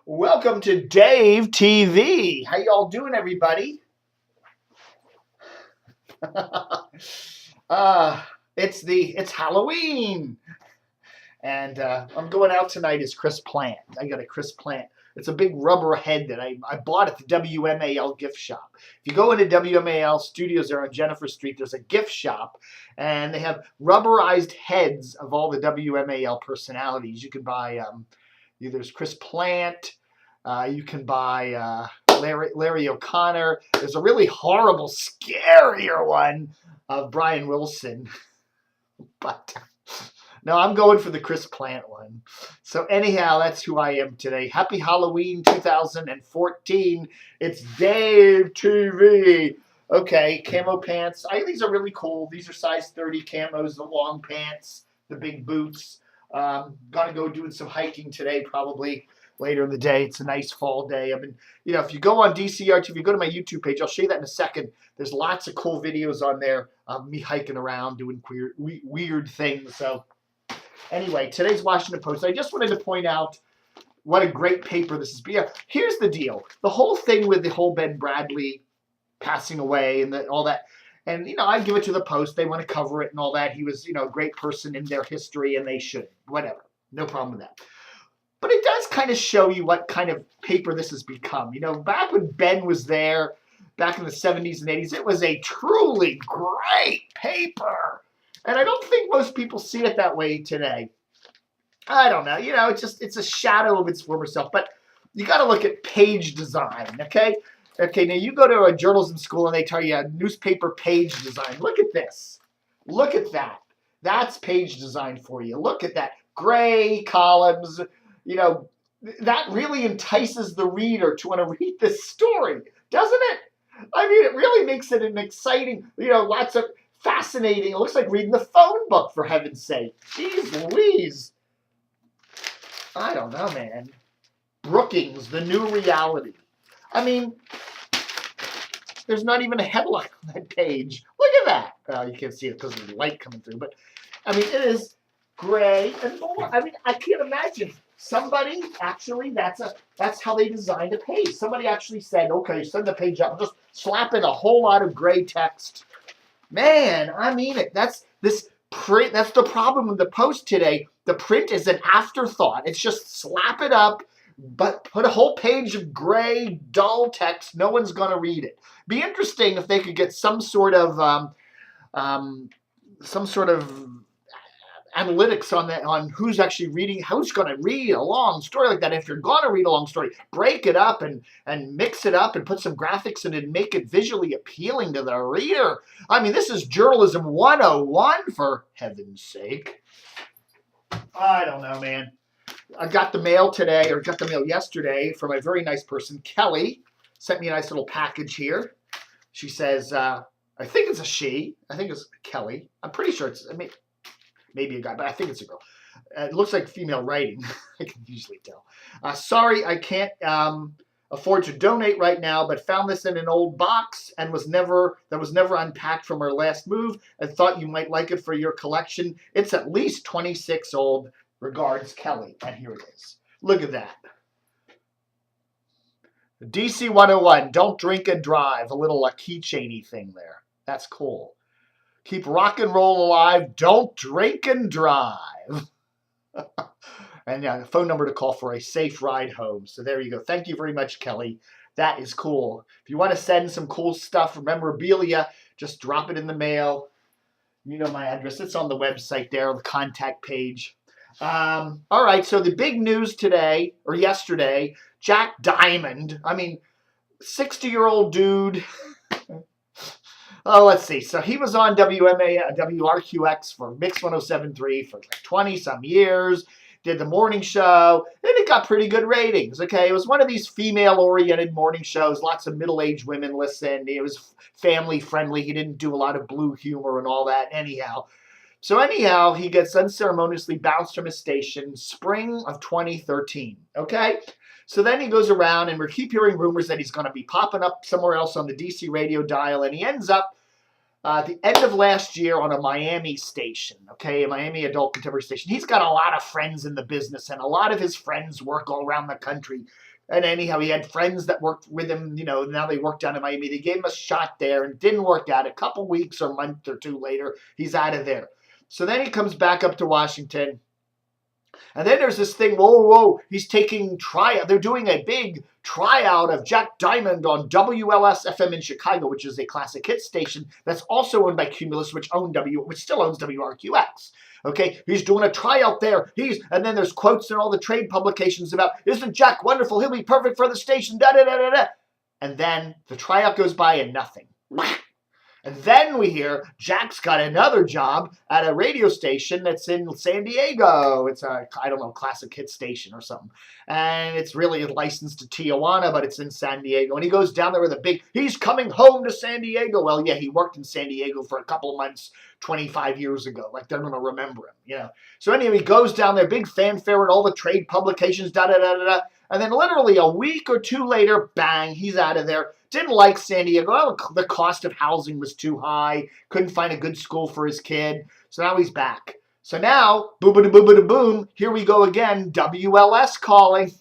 Welcome to Dave TV. How y'all doing, everybody? uh, it's Halloween, and I'm going out tonight as Chris Plant. I got a Chris Plant. It's a big rubber head that I bought at the WMAL gift shop. If you go into WMAL Studios there on Jennifer Street, there's a gift shop, and they have rubberized heads of all the WMAL personalities. You can buy there's Chris Plant. You can buy Larry O'Connor. There's a really horrible, scarier one of Brian Wilson. But no, I'm going for the Chris Plant one. So anyhow, that's who I am today. Happy Halloween 2014. It's Dave TV. Okay, camo pants. These are really cool. These are size 30 camos, the long pants, the big boots. Gonna go doing some hiking today, probably later in the day. It's a nice fall day. If you go on DCR, if you go to my YouTube page, I'll show you that in a second. There's lots of cool videos on there of me hiking around doing weird things. So anyway, today's Washington Post. I just wanted to point out what a great paper this is. But yeah, here's the deal. The whole thing with the whole Ben Bradlee passing away and all that. And, I give it to the Post. They want to cover it and all that. He was, a great person in their history, and they should. Whatever. No problem with that. But it does kind of show you what kind of paper this has become. Back when Ben was there, back in the 70s and 80s, it was a truly great paper. And I don't think most people see it that way today. I don't know. It's a shadow of its former self. But you got to look at page design, okay? Okay, now you go to a journalism school and they tell you newspaper page design. Look at this. Look at that. That's page design for you. Look at that. Gray columns. That really entices the reader to want to read this story, doesn't it? It really makes it an exciting, lots of fascinating. It looks like reading the phone book, for heaven's sake. Jeez Louise. I don't know, man. Brookings, the new reality. There's not even a headline on that page. Look at that. You can't see it because of the light coming through, but it is gray and more. I can't imagine somebody actually. That's how they designed a page. Somebody actually said, "Okay, send the page up. Just slap in a whole lot of gray text." Man, That's this print. That's the problem with the Post today. The print is an afterthought. It's just slap it up. But put a whole page of gray, dull text. No one's going to read it. Be interesting if they could get some sort of analytics on that, on who's actually reading, who's going to read a long story like that. If you're going to read a long story, break it up and mix it up and put some graphics in it and make it visually appealing to the reader. This is journalism 101, for heaven's sake. I don't know, man. I got the mail today, or got the mail yesterday from a very nice person. Kelly sent me a nice little package here. She says, I think it's a she. I think it's Kelly. I'm pretty sure it's maybe a guy, but I think it's a girl. It looks like female writing. I can usually tell. Sorry, I can't afford to donate right now, but found this in an old box and was never unpacked from our last move and thought you might like it for your collection. It's at least 26 old. Regards, Kelly. And here it is. Look at that. DC 101, don't drink and drive. A little keychainy thing there. That's cool. Keep rock and roll alive. Don't drink and drive. And a phone number to call for a safe ride home. So there you go. Thank you very much, Kelly. That is cool. If you want to send some cool stuff, memorabilia, just drop it in the mail. You know my address. It's on the website there, on the contact page. All right, so the big news today, or yesterday, Jack Diamond, 60-year-old dude. Oh, let's see. So he was on WRQX for Mix 107.3 for 20-some years, did the morning show, and it got pretty good ratings, okay? It was one of these female-oriented morning shows. Lots of middle-aged women listened. It was family-friendly. He didn't do a lot of blue humor and all that anyhow. So anyhow, he gets unceremoniously bounced from his station spring of 2013, okay? So then he goes around, and we keep hearing rumors that he's going to be popping up somewhere else on the DC radio dial, and he ends up at the end of last year on a Miami station, okay, a Miami adult contemporary station. He's got a lot of friends in the business, and a lot of his friends work all around the country And anyhow, he had friends that worked with him, now they work down in Miami. They gave him a shot there and it didn't work out. A couple weeks or a month or two later, he's out of there. So then he comes back up to Washington. And then there's this thing, whoa, he's taking tryout. They're doing a big tryout of Jack Diamond on WLS-FM in Chicago, which is a classic hit station that's also owned by Cumulus, which still owns WRQX. Okay, he's doing a tryout there. And then there's quotes in all the trade publications about, isn't Jack wonderful? He'll be perfect for the station, da-da-da-da-da. And then the tryout goes by and nothing. And then we hear Jack's got another job at a radio station that's in San Diego. It's a, classic hit station or something. And it's really licensed to Tijuana, but it's in San Diego. And he goes down there with he's coming home to San Diego. Well, yeah, he worked in San Diego for a couple of months 25 years ago. Like, they're going to remember him, So anyway, he goes down there, big fanfare and all the trade publications, da-da-da-da-da. And then literally a week or two later, bang, he's out of there. Didn't like San Diego. Well, the cost of housing was too high. Couldn't find a good school for his kid. So now he's back. So now, boom, here we go again. WLS calling.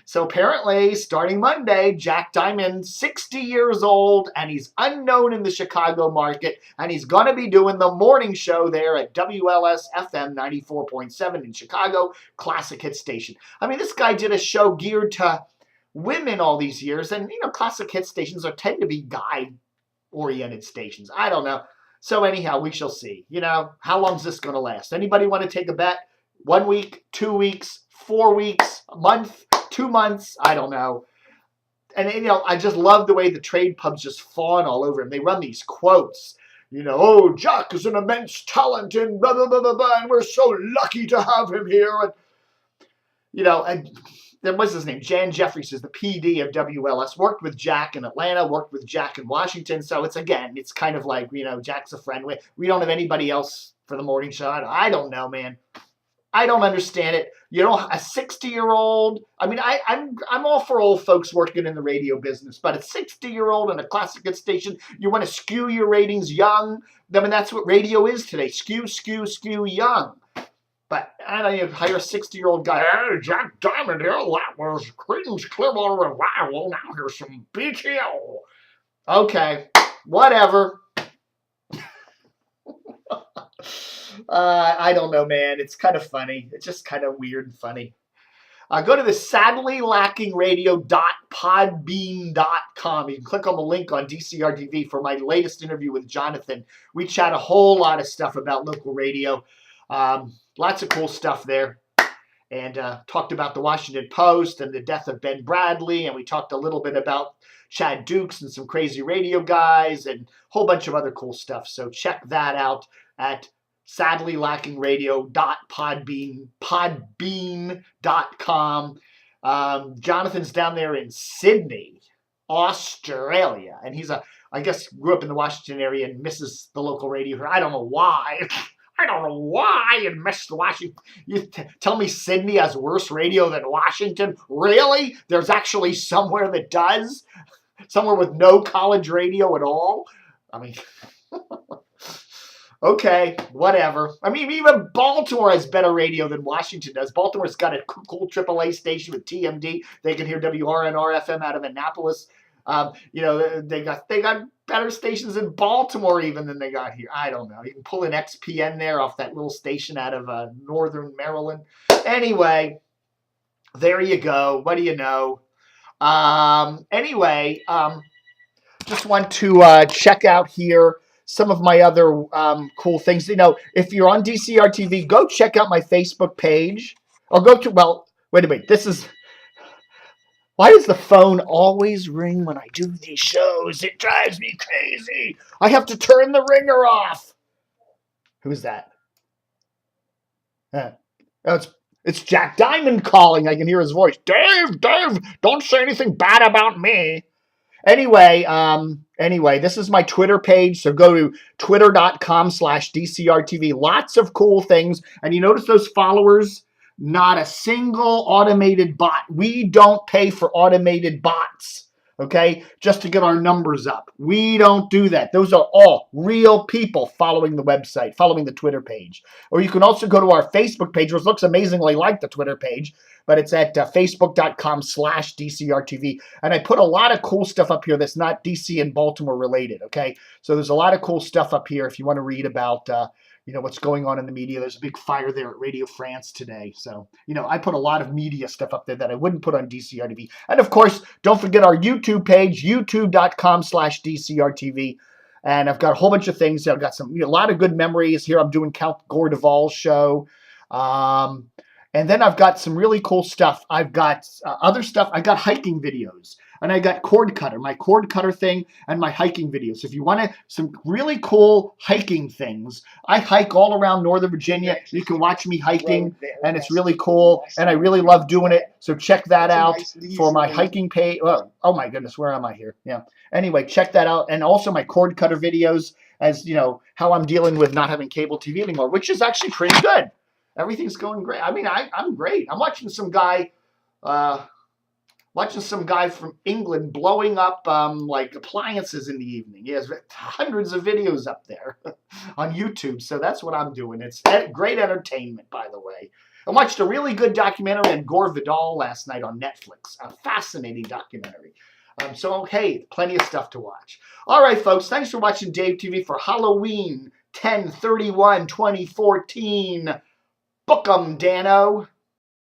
So apparently, starting Monday, Jack Diamond, 60 years old, and he's unknown in the Chicago market, and he's going to be doing the morning show there at WLS FM 94.7 in Chicago, classic hit station. I mean, this guy did a show geared to women all these years, and, classic hit stations tend to be guy-oriented stations. I don't know. So anyhow, we shall see. How long is this going to last? Anybody want to take a bet? 1 week, 2 weeks, 4 weeks, a month, 2 months? I don't know. And, I just love the way the trade pubs just fawn all over him. They run these quotes. Oh, Jack is an immense talent and blah, blah, blah, blah, blah, and we're so lucky to have him here. And, and then what's his name? Jan Jeffries is the PD of WLS. Worked with Jack in Atlanta, worked with Jack in Washington. So it's kind of like, Jack's a friend. We don't have anybody else for the morning show. I don't know, man. I don't understand it. A 60-year-old. I mean, I'm all for old folks working in the radio business, but a 60-year-old in a classic hit station, you want to skew your ratings young. I mean, that's what radio is today. Skew young. But I don't even hire a 60-year-old guy. Hey, Jack Diamond here. That was Creedence Clearwater Revival. Now here's some BTO. Okay, whatever. I don't know, man. It's kind of funny. It's just kind of weird and funny. Go to the sadlylackingradio.podbean.com. You can click on the link on DCR TV for my latest interview with Jonathan. We chat a whole lot of stuff about local radio. Lots of cool stuff there. And talked about the Washington Post and the death of Ben Bradley. And we talked a little bit about Chad Dukes and some crazy radio guys and a whole bunch of other cool stuff. So check that out at sadlylackingradio.podbean.com. Jonathan's down there in Sydney, Australia. And I guess grew up in the Washington area and misses the local radio here. I don't know why. I don't know why you missed Washington. You tell me Sydney has worse radio than Washington? Really? There's actually somewhere that does? Somewhere with no college radio at all? I mean, okay, whatever. I mean, even Baltimore has better radio than Washington does. Baltimore's got a cool AAA station with TMD. They can hear WRNR-FM out of Annapolis. They got better stations in Baltimore even than they got here. I don't know. You can pull an XPN there off that little station out of northern Maryland. Anyway, there you go. What do you know? Just want to check out here some of my other cool things. If you're on DCR TV, go check out my Facebook page. Or wait a minute. Why does the phone always ring when I do these shows? It drives me crazy. I have to turn the ringer off. Who's that? It's Jack Diamond calling. I can hear his voice. Dave, don't say anything bad about me. Anyway, this is my Twitter page. So go to twitter.com/DCRTV. Lots of cool things. And you notice those followers? Not a single automated bot. We don't pay for automated bots, okay, just to get our numbers up. We don't do that. Those are all real people following the website, following the Twitter page. Or you can also go to our Facebook page, which looks amazingly like the Twitter page, but it's at facebook.com/DCRTV. And I put a lot of cool stuff up here that's not DC and Baltimore related, okay? So there's a lot of cool stuff up here if you want to read about, what's going on in the media. There's a big fire there at Radio France today. So, I put a lot of media stuff up there that I wouldn't put on DCRTV. And of course, don't forget our YouTube page, youtube.com/DCRTV. And I've got a whole bunch of things. I've got a lot of good memories here. I'm doing Count Gordeval's show. And then I've got some really cool stuff. I've got other stuff. I got hiking videos. And I got cord cutter, my cord cutter thing, and my hiking videos. If you want some really cool hiking things, I hike all around Northern Virginia. You can watch me hiking, and it's really cool. And I really love doing it. So check that out for my hiking page. Oh my goodness, where am I here? Yeah. Anyway, check that out. And also my cord cutter videos, as how I'm dealing with not having cable TV anymore, which is actually pretty good. Everything's going great. I mean, I'm great. I'm watching some guy from England blowing up like appliances in the evening. He has hundreds of videos up there on YouTube. So that's what I'm doing. It's great entertainment, by the way. I watched a really good documentary on Gore Vidal last night on Netflix. A fascinating documentary. So, hey, plenty of stuff to watch. All right, folks. Thanks for watching Dave TV for Halloween 10/31/2014. Book 'em, Dano.